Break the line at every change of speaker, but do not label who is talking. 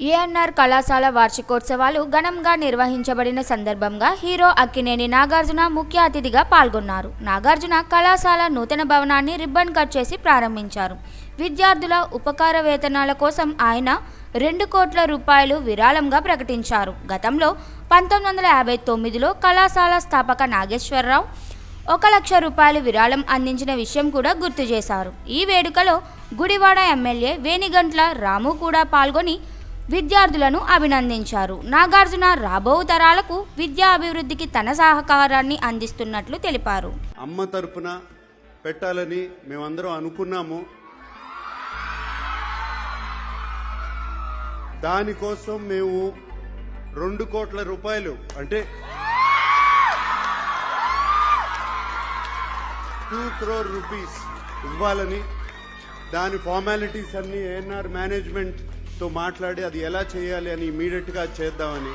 ఏఎన్ఆర్ కళాశాల వార్షికోత్సవాలు ఘనంగా నిర్వహించబడిన సందర్భంగా హీరో అక్కినేని నాగార్జున ముఖ్య అతిథిగా పాల్గొన్నారు. నాగార్జున కళాశాల నూతన భవనాన్ని రిబ్బన్ కట్ చేసి ప్రారంభించారు. విద్యార్థుల ఉపకార వేతనాల కోసం ఆయన 2 కోట్ల రూపాయలు విరాళంగా ప్రకటించారు. గతంలో 1959లో కళాశాల స్థాపక నాగేశ్వరరావు 1 లక్ష రూపాయలు విరాళం అందించిన విషయం కూడా గుర్తు చేశారు. ఈ వేడుకలో గుడివాడ ఎమ్మెల్యే వేణిగంట్ల రాము కూడా పాల్గొని విద్యార్థులను అభినందించారు. నాగార్జున రాబో తరాలకు విద్యా అభివృద్ధికి తన సహకారాన్ని అందిస్తున్నట్లు తెలిపారు.
అమ్మ తరపున పెట్టాలని మేమందరం అనుకున్నాము. దానికోసం మేము 2 కోట్ల రూపాయలు అంటే 2 crore రూపీస్ ఇవ్వాలని, దాని ఫార్మాలిటీస్ అన్ని ఏఎన్ఆర్ మేనేజ్మెంట్ తో మాట్లాడి అది ఎలా చేయాలి అని ఇమీడియట్ గా చేద్దామని